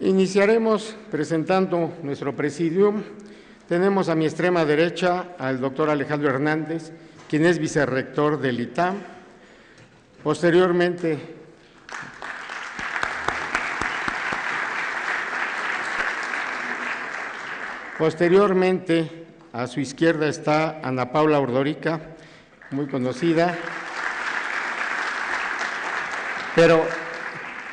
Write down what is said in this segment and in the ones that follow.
Iniciaremos presentando nuestro presidium. Tenemos a mi extrema derecha al doctor Alejandro Hernández, quien es vicerrector del ITAM. Posteriormente, a su izquierda está Ana Paula Ordorica, muy conocida, pero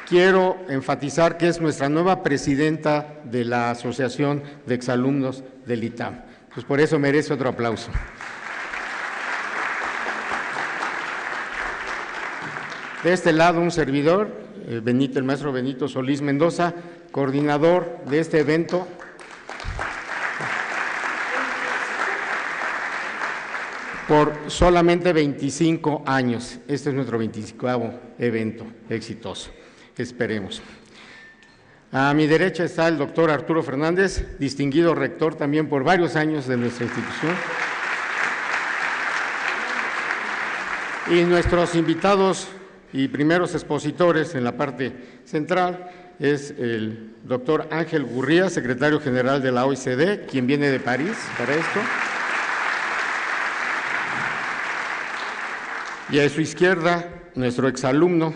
quiero enfatizar que es nuestra nueva presidenta de la Asociación de Exalumnos del ITAM. Pues por eso merece otro aplauso. De este lado, un servidor, el maestro Benito Solís Mendoza, coordinador de este evento. Por solamente 25 años. Este es nuestro 25º evento exitoso. Esperemos. A mi derecha está el doctor Arturo Fernández, distinguido rector también por varios años de nuestra institución. Y nuestros invitados y primeros expositores en la parte central es el doctor Ángel Gurría, secretario general de la OECD, quien viene de París para esto. Y a su izquierda, nuestro exalumno,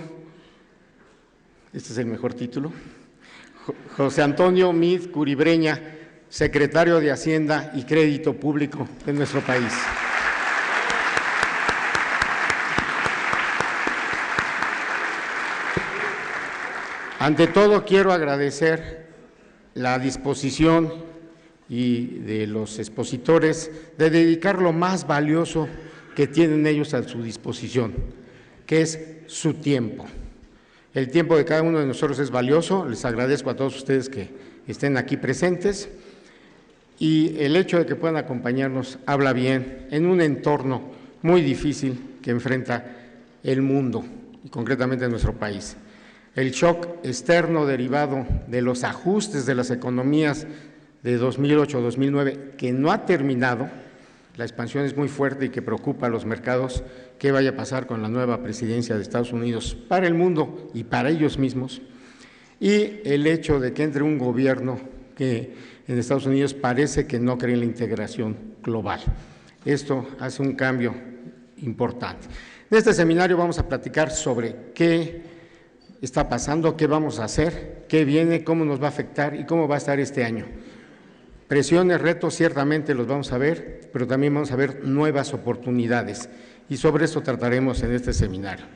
este es el mejor título, José Antonio Mid Curibreña, secretario de Hacienda y Crédito Público de nuestro país. Ante todo, quiero agradecer la disposición de los expositores de dedicar lo más valioso que tienen ellos a su disposición, que es su tiempo. El tiempo de cada uno de nosotros es valioso, les agradezco a todos ustedes que estén aquí presentes y el hecho de que puedan acompañarnos habla bien en un entorno muy difícil que enfrenta el mundo y concretamente nuestro país. El shock externo derivado de los ajustes de las economías de 2008-2009 que no ha terminado. La expansión es muy fuerte y que preocupa a los mercados. ¿Qué vaya a pasar con la nueva presidencia de Estados Unidos para el mundo y para ellos mismos? Y el hecho de que entre un gobierno que en Estados Unidos parece que no cree en la integración global. Esto hace un cambio importante. En este seminario vamos a platicar sobre qué está pasando, qué vamos a hacer, qué viene, cómo nos va a afectar y cómo va a estar este año. Presiones, retos, ciertamente los vamos a ver, pero también vamos a ver nuevas oportunidades y sobre eso trataremos en este seminario.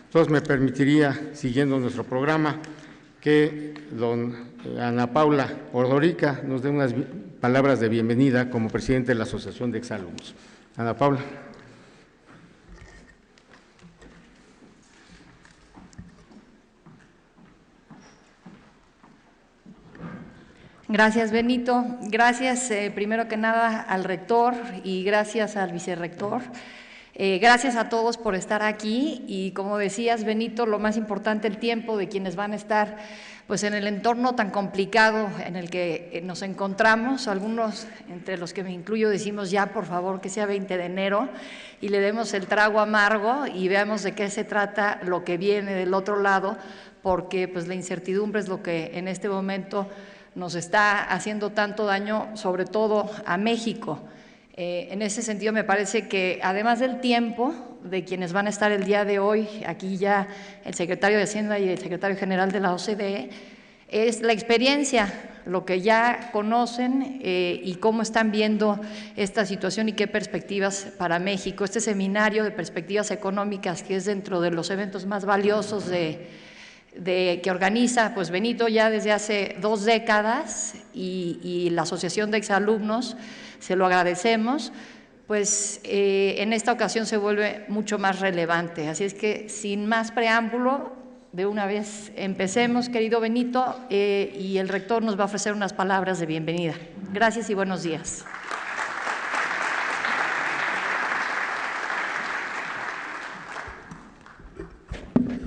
Entonces, me permitiría, siguiendo nuestro programa, que Ana Paula Ordorica nos dé unas palabras de bienvenida como presidente de la Asociación de Exalumnos. Ana Paula. Gracias, Benito. Gracias, primero que nada, al rector y gracias al vicerrector. Gracias a todos por estar aquí y, como decías, Benito, lo más importante, el tiempo de quienes van a estar pues, en el entorno tan complicado en el que nos encontramos. Algunos, entre los que me incluyo, decimos ya, por favor, que sea 20 de enero y le demos el trago amargo y veamos de qué se trata lo que viene del otro lado, porque pues, la incertidumbre es lo que en este momento nos está haciendo tanto daño, sobre todo a México. En ese sentido, me parece que además del tiempo de quienes van a estar el día de hoy, aquí ya el secretario de Hacienda y el secretario general de la OCDE, es la experiencia, lo que ya conocen y cómo están viendo esta situación y qué perspectivas para México. Este seminario de perspectivas económicas, que es dentro de los eventos más valiosos que organiza pues Benito ya desde hace 2 décadas y la Asociación de Exalumnos, se lo agradecemos, pues en esta ocasión se vuelve mucho más relevante. Así es que sin más preámbulo, de una vez empecemos, querido Benito, y el rector nos va a ofrecer unas palabras de bienvenida. Gracias y buenos días.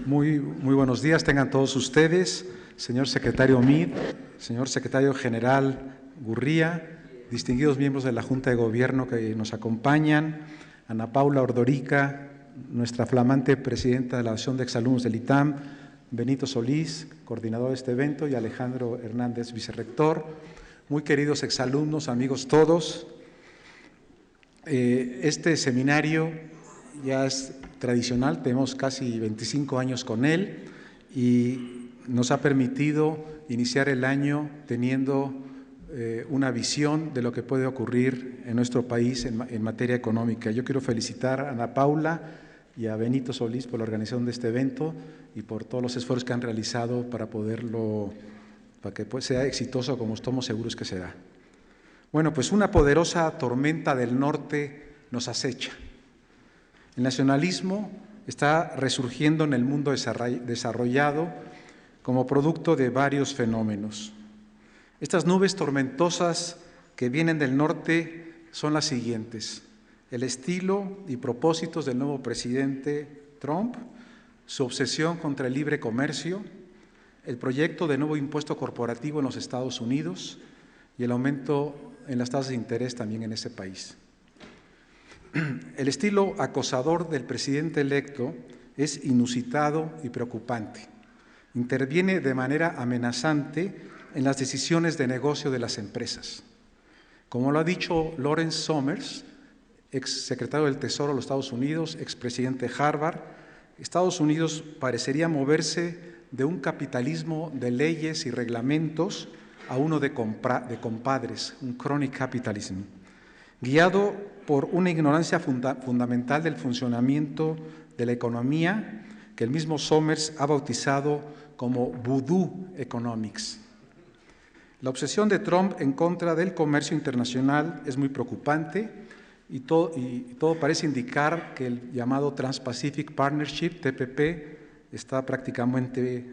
Muy buenos días, tengan todos ustedes, señor secretario Mid, señor secretario general Gurría, distinguidos miembros de la Junta de Gobierno que nos acompañan, Ana Paula Ordorica, nuestra flamante presidenta de la Asociación de Exalumnos del ITAM, Benito Solís, coordinador de este evento, y Alejandro Hernández, vicerrector. Muy queridos exalumnos, amigos todos, este seminario ya es tradicional, tenemos casi 25 años con él y nos ha permitido iniciar el año teniendo una visión de lo que puede ocurrir en nuestro país en materia económica. Yo quiero felicitar a Ana Paula y a Benito Solís por la organización de este evento y por todos los esfuerzos que han realizado para que sea exitoso, como estamos seguros que será. Bueno, pues una poderosa tormenta del norte nos acecha. El nacionalismo está resurgiendo en el mundo desarrollado como producto de varios fenómenos. Estas nubes tormentosas que vienen del norte son las siguientes: el estilo y propósitos del nuevo presidente Trump, su obsesión contra el libre comercio, el proyecto de nuevo impuesto corporativo en los Estados Unidos y el aumento en las tasas de interés también en ese país. El estilo acosador del presidente electo es inusitado y preocupante. Interviene de manera amenazante en las decisiones de negocio de las empresas. Como lo ha dicho Lawrence Summers, ex secretario del Tesoro de los Estados Unidos, expresidente de Harvard, Estados Unidos parecería moverse de un capitalismo de leyes y reglamentos a uno de compadres, un chronic capitalism, guiado por una ignorancia fundamental del funcionamiento de la economía que el mismo Summers ha bautizado como voodoo economics. La obsesión de Trump en contra del comercio internacional es muy preocupante y todo parece indicar que el llamado Trans-Pacific Partnership, TPP, está prácticamente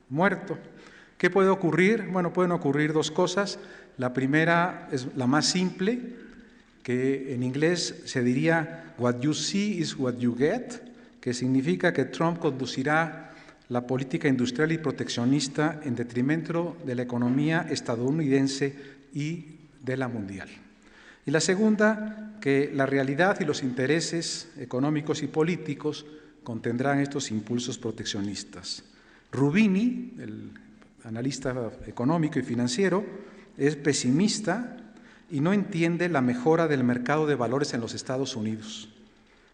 muerto. ¿Qué puede ocurrir? Bueno, pueden ocurrir dos cosas. La primera es la más simple, que en inglés se diría "what you see is what you get", que significa que Trump conducirá la política industrial y proteccionista en detrimento de la economía estadounidense y de la mundial. Y la segunda, que la realidad y los intereses económicos y políticos contendrán estos impulsos proteccionistas. Rubini, el analista económico y financiero, es pesimista y no entiende la mejora del mercado de valores en los Estados Unidos.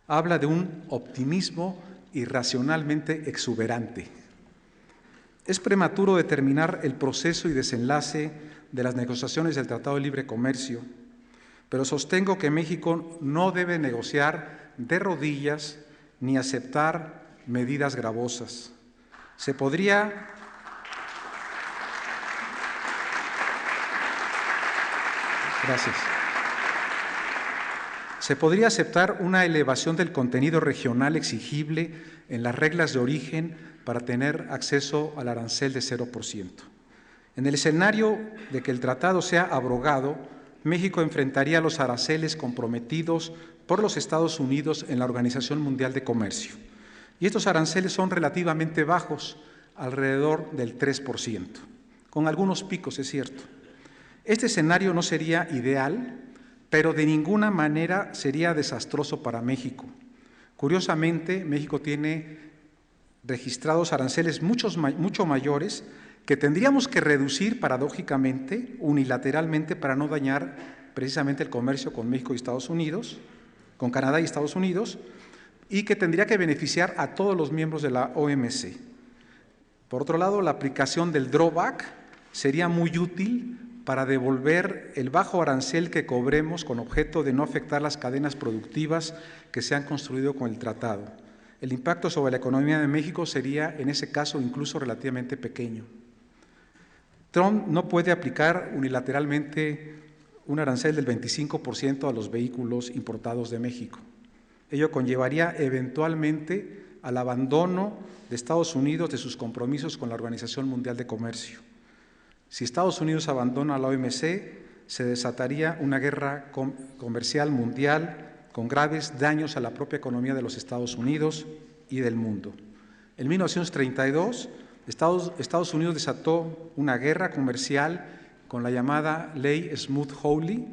Habla de un optimismo irracionalmente exuberante. Es prematuro determinar el proceso y desenlace de las negociaciones del Tratado de Libre Comercio, pero sostengo que México no debe negociar de rodillas ni aceptar medidas gravosas. Se podría aceptar una elevación del contenido regional exigible en las reglas de origen para tener acceso al arancel de 0%. En el escenario de que el tratado sea abrogado, México enfrentaría los aranceles comprometidos por los Estados Unidos en la Organización Mundial de Comercio. Y estos aranceles son relativamente bajos, alrededor del 3%, con algunos picos, es cierto. Este escenario no sería ideal, pero de ninguna manera sería desastroso para México. Curiosamente, México tiene registrados aranceles mucho mayores que tendríamos que reducir paradójicamente, unilateralmente, para no dañar precisamente el comercio con México y Estados Unidos, con Canadá y Estados Unidos, y que tendría que beneficiar a todos los miembros de la OMC. Por otro lado, la aplicación del drawback sería muy útil para devolver el bajo arancel que cobremos con objeto de no afectar las cadenas productivas que se han construido con el tratado. El impacto sobre la economía de México sería, en ese caso, incluso relativamente pequeño. Trump no puede aplicar unilateralmente un arancel del 25% a los vehículos importados de México. Ello conllevaría eventualmente al abandono de Estados Unidos de sus compromisos con la Organización Mundial de Comercio. Si Estados Unidos abandona la OMC, se desataría una guerra comercial mundial con graves daños a la propia economía de los Estados Unidos y del mundo. En 1932, Estados Unidos desató una guerra comercial con la llamada Ley Smoot-Hawley.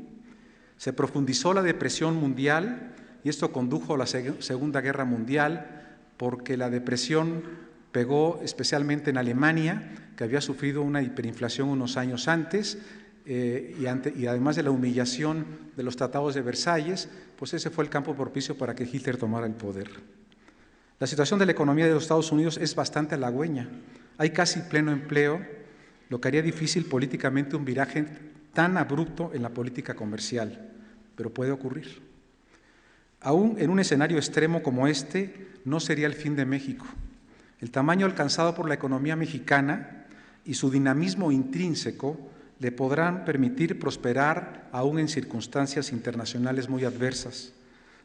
Se profundizó la depresión mundial y esto condujo a la Segunda Guerra Mundial porque la depresión Pegó especialmente en Alemania, que había sufrido una hiperinflación unos años antes, y además de la humillación de los tratados de Versalles, pues ese fue el campo propicio para que Hitler tomara el poder. La situación de la economía de los Estados Unidos es bastante halagüeña. Hay casi pleno empleo, lo que haría difícil políticamente un viraje tan abrupto en la política comercial, pero puede ocurrir. Aún en un escenario extremo como este, no sería el fin de México. El tamaño alcanzado por la economía mexicana y su dinamismo intrínseco le podrán permitir prosperar aún en circunstancias internacionales muy adversas,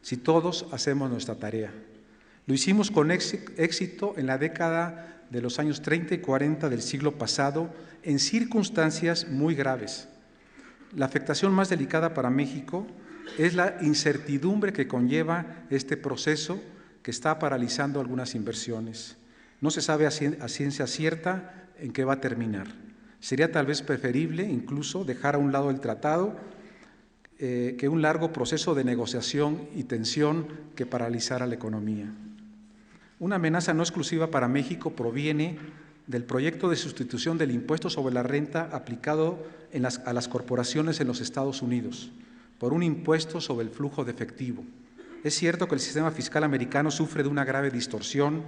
si todos hacemos nuestra tarea. Lo hicimos con éxito en la década de los años 30 y 40 del siglo pasado en circunstancias muy graves. La afectación más delicada para México es la incertidumbre que conlleva este proceso que está paralizando algunas inversiones. No se sabe a ciencia cierta en qué va a terminar. Sería tal vez preferible incluso dejar a un lado el tratado que un largo proceso de negociación y tensión que paralizara la economía. Una amenaza no exclusiva para México proviene del proyecto de sustitución del impuesto sobre la renta aplicado a las corporaciones en los Estados Unidos por un impuesto sobre el flujo de efectivo. Es cierto que el sistema fiscal americano sufre de una grave distorsión,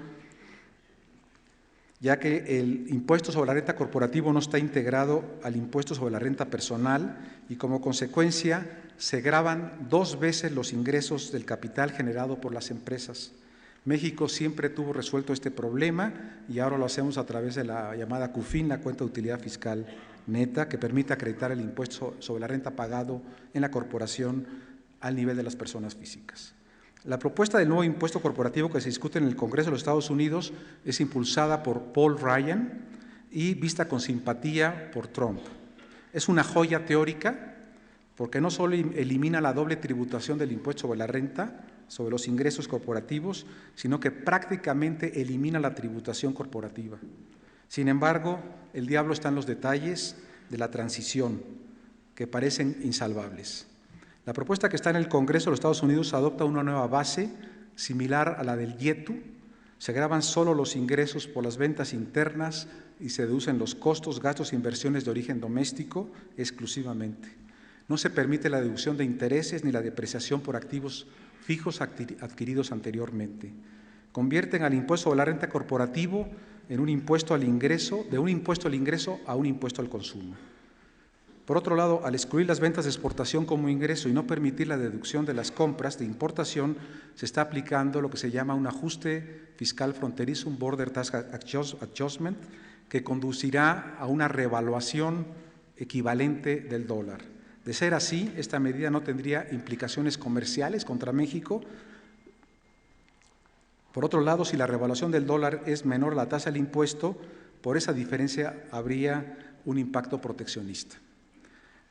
ya que el impuesto sobre la renta corporativo no está integrado al impuesto sobre la renta personal y como consecuencia se gravan 2 veces los ingresos del capital generado por las empresas. México siempre tuvo resuelto este problema y ahora lo hacemos a través de la llamada CUFIN, la cuenta de utilidad fiscal neta, que permite acreditar el impuesto sobre la renta pagado en la corporación al nivel de las personas físicas. La propuesta del nuevo impuesto corporativo que se discute en el Congreso de los Estados Unidos es impulsada por Paul Ryan y vista con simpatía por Trump. Es una joya teórica porque no solo elimina la doble tributación del impuesto sobre la renta, sobre los ingresos corporativos, sino que prácticamente elimina la tributación corporativa. Sin embargo, el diablo está en los detalles de la transición, que parecen insalvables. La propuesta que está en el Congreso de los Estados Unidos adopta una nueva base similar a la del IETU. Se gravan solo los ingresos por las ventas internas y se deducen los costos, gastos e inversiones de origen doméstico exclusivamente. No se permite la deducción de intereses ni la depreciación por activos fijos adquiridos anteriormente. Convierten al impuesto sobre la renta corporativo en un impuesto al ingreso, de un impuesto al ingreso a un impuesto al consumo. Por otro lado, al excluir las ventas de exportación como ingreso y no permitir la deducción de las compras de importación, se está aplicando lo que se llama un ajuste fiscal fronterizo, un Border Tax Adjustment, que conducirá a una revaluación equivalente del dólar. De ser así, esta medida no tendría implicaciones comerciales contra México. Por otro lado, si la revaluación del dólar es menor a la tasa del impuesto, por esa diferencia habría un impacto proteccionista.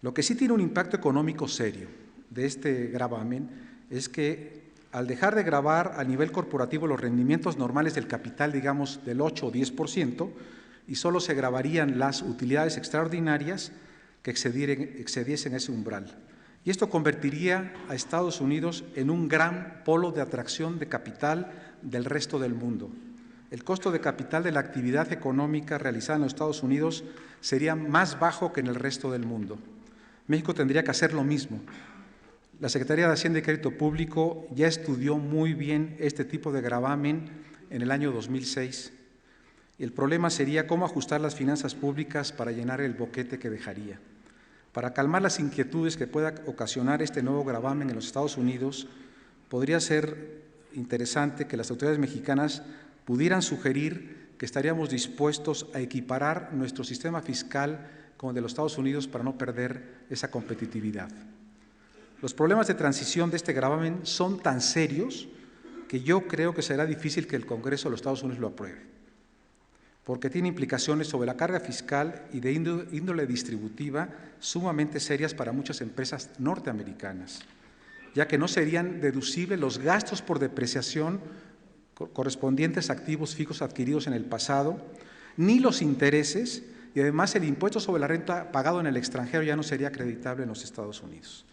Lo que sí tiene un impacto económico serio de este gravamen es que al dejar de gravar a nivel corporativo los rendimientos normales del capital, digamos del 8 o 10%, y solo se gravarían las utilidades extraordinarias que excediesen ese umbral. Y esto convertiría a Estados Unidos en un gran polo de atracción de capital del resto del mundo. El costo de capital de la actividad económica realizada en los Estados Unidos sería más bajo que en el resto del mundo. México tendría que hacer lo mismo. La Secretaría de Hacienda y Crédito Público ya estudió muy bien este tipo de gravamen en el año 2006. El problema sería cómo ajustar las finanzas públicas para llenar el boquete que dejaría. Para calmar las inquietudes que pueda ocasionar este nuevo gravamen en los Estados Unidos, podría ser interesante que las autoridades mexicanas pudieran sugerir que estaríamos dispuestos a equiparar nuestro sistema fiscal con el de los Estados Unidos para no perder esa competitividad. Los problemas de transición de este gravamen son tan serios que yo creo que será difícil que el Congreso de los Estados Unidos lo apruebe, porque tiene implicaciones sobre la carga fiscal y de índole distributiva sumamente serias para muchas empresas norteamericanas, ya que no serían deducibles los gastos por depreciación correspondientes a activos fijos adquiridos en el pasado, ni los intereses, y además el impuesto sobre la renta pagado en el extranjero ya no sería acreditable en los Estados Unidos.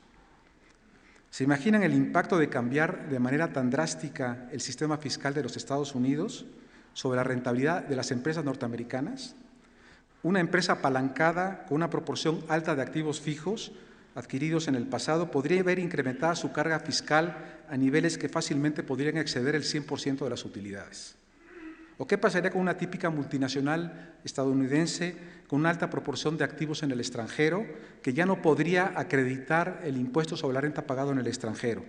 ¿Se imaginan el impacto de cambiar de manera tan drástica el sistema fiscal de los Estados Unidos? sobre la rentabilidad de las empresas norteamericanas? Una empresa apalancada con una proporción alta de activos fijos adquiridos en el pasado podría ver incrementada su carga fiscal a niveles que fácilmente podrían exceder el 100% de las utilidades. ¿O qué pasaría con una típica multinacional estadounidense con una alta proporción de activos en el extranjero que ya no podría acreditar el impuesto sobre la renta pagado en el extranjero?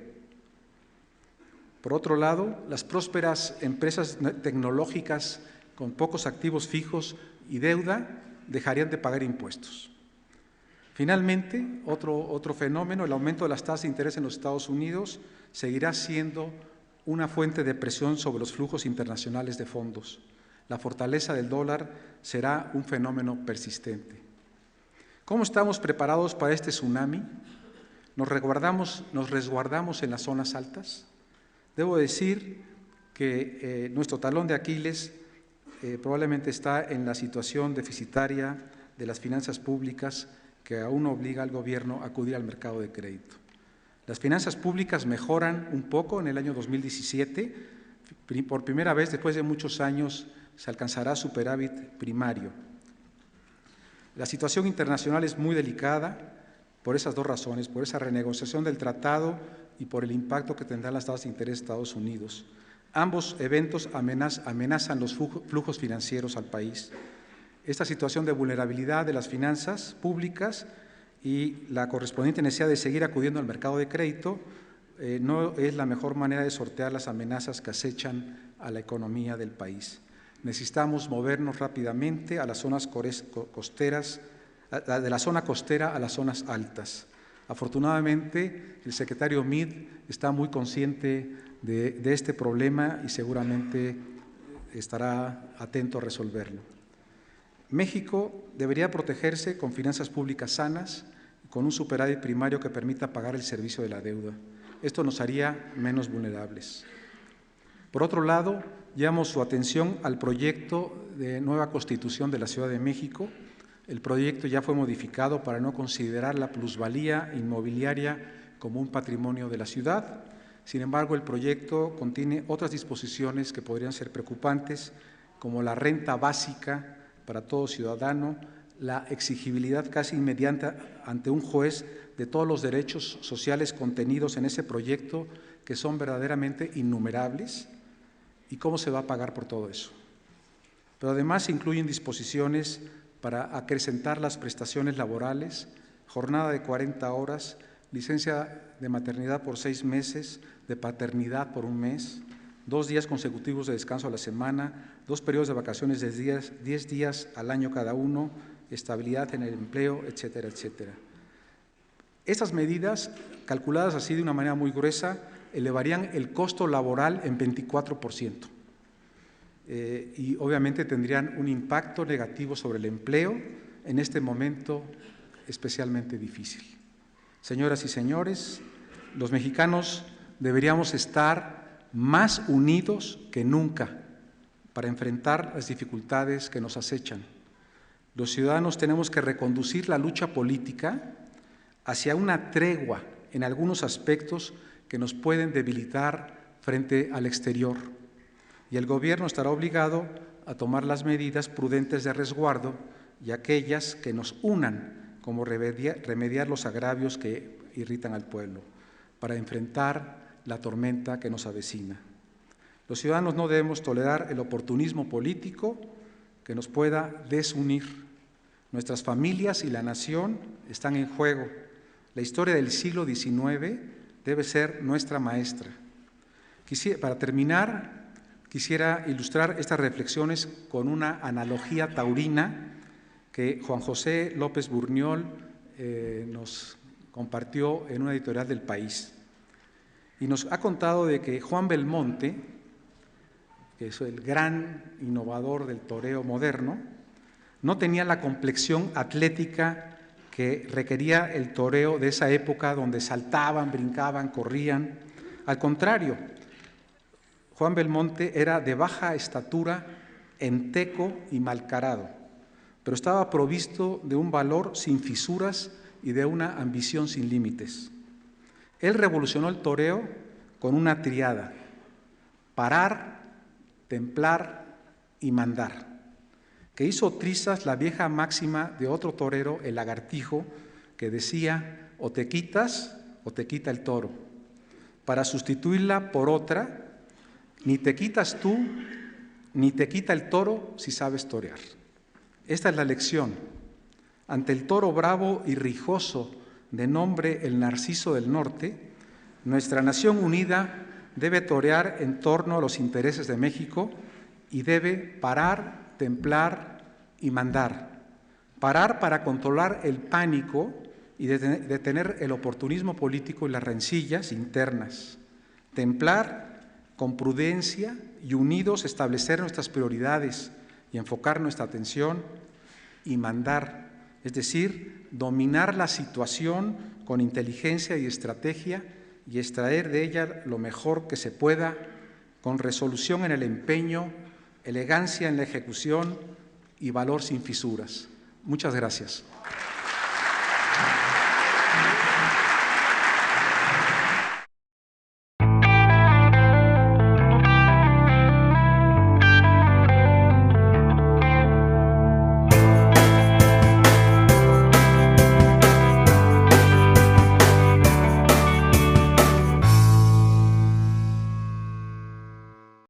Por otro lado, las prósperas empresas tecnológicas con pocos activos fijos y deuda dejarían de pagar impuestos. Finalmente, otro fenómeno, el aumento de las tasas de interés en los Estados Unidos seguirá siendo una fuente de presión sobre los flujos internacionales de fondos. La fortaleza del dólar será un fenómeno persistente. ¿Cómo estamos preparados para este tsunami? ¿Nos resguardamos en las zonas altas? Debo decir que nuestro talón de Aquiles probablemente está en la situación deficitaria de las finanzas públicas que aún obliga al gobierno a acudir al mercado de crédito. Las finanzas públicas mejoran un poco en el año 2017. Por primera vez, después de muchos años, se alcanzará superávit primario. La situación internacional es muy delicada por esas dos razones, por esa renegociación del tratado y por el impacto que tendrán las tasas de interés de Estados Unidos. Ambos eventos amenazan los flujos financieros al país. Esta situación de vulnerabilidad de las finanzas públicas y la correspondiente necesidad de seguir acudiendo al mercado de crédito no es la mejor manera de sortear las amenazas que acechan a la economía del país. Necesitamos movernos rápidamente a las zonas costeras, de la zona costera a las zonas altas. Afortunadamente, el secretario Meade está muy consciente de este problema y seguramente estará atento a resolverlo. México debería protegerse con finanzas públicas sanas, con un superávit primario que permita pagar el servicio de la deuda. Esto nos haría menos vulnerables. Por otro lado, llamo su atención al proyecto de nueva Constitución de la Ciudad de México. El proyecto ya fue modificado para no considerar la plusvalía inmobiliaria como un patrimonio de la ciudad. Sin embargo, el proyecto contiene otras disposiciones que podrían ser preocupantes, como la renta básica para todo ciudadano, la exigibilidad casi inmediata ante un juez de todos los derechos sociales contenidos en ese proyecto, que son verdaderamente innumerables, y cómo se va a pagar por todo eso. Pero además incluyen disposiciones para acrecentar las prestaciones laborales, jornada de 40 horas, licencia de maternidad por 6 meses, de paternidad por 1 mes, 2 días consecutivos de descanso a la semana, 2 periodos de vacaciones de 10 días al año cada uno, estabilidad en el empleo, etcétera, etcétera. Estas medidas, calculadas así de una manera muy gruesa, elevarían el costo laboral en 24%. Y obviamente tendrían un impacto negativo sobre el empleo en este momento especialmente difícil. Señoras y señores, los mexicanos deberíamos estar más unidos que nunca para enfrentar las dificultades que nos acechan. Los ciudadanos tenemos que reconducir la lucha política hacia una tregua en algunos aspectos que nos pueden debilitar frente al exterior, y el gobierno estará obligado a tomar las medidas prudentes de resguardo y aquellas que nos unan, como remediar los agravios que irritan al pueblo, para enfrentar la tormenta que nos avecina. Los ciudadanos no debemos tolerar el oportunismo político que nos pueda desunir. Nuestras familias y la nación están en juego. La historia del siglo XIX debe ser nuestra maestra. Para terminar, quisiera ilustrar estas reflexiones con una analogía taurina que Juan José López Burniol nos compartió en una editorial del País. Y nos ha contado de que Juan Belmonte, que es el gran innovador del toreo moderno, no tenía la complexión atlética que requería el toreo de esa época, donde saltaban, brincaban, corrían. Al contrario, Juan Belmonte era de baja estatura, enteco y malcarado, pero estaba provisto de un valor sin fisuras y de una ambición sin límites. Él revolucionó el toreo con una triada: parar, templar y mandar, que hizo trizas la vieja máxima de otro torero, el Lagartijo, que decía: o te quitas o te quita el toro, para sustituirla por otra: ni te quitas tú ni te quita el toro si sabes torear. Esta es la lección. Ante el toro bravo y rijoso de nombre el Narciso del Norte, nuestra nación unida debe torear en torno a los intereses de México y debe parar, templar y mandar. Parar para controlar el pánico y detener el oportunismo político y las rencillas internas. Templar con prudencia y unidos establecer nuestras prioridades y enfocar nuestra atención, y mandar, es decir, dominar la situación con inteligencia y estrategia y extraer de ella lo mejor que se pueda, con resolución en el empeño, elegancia en la ejecución y valor sin fisuras. Muchas gracias.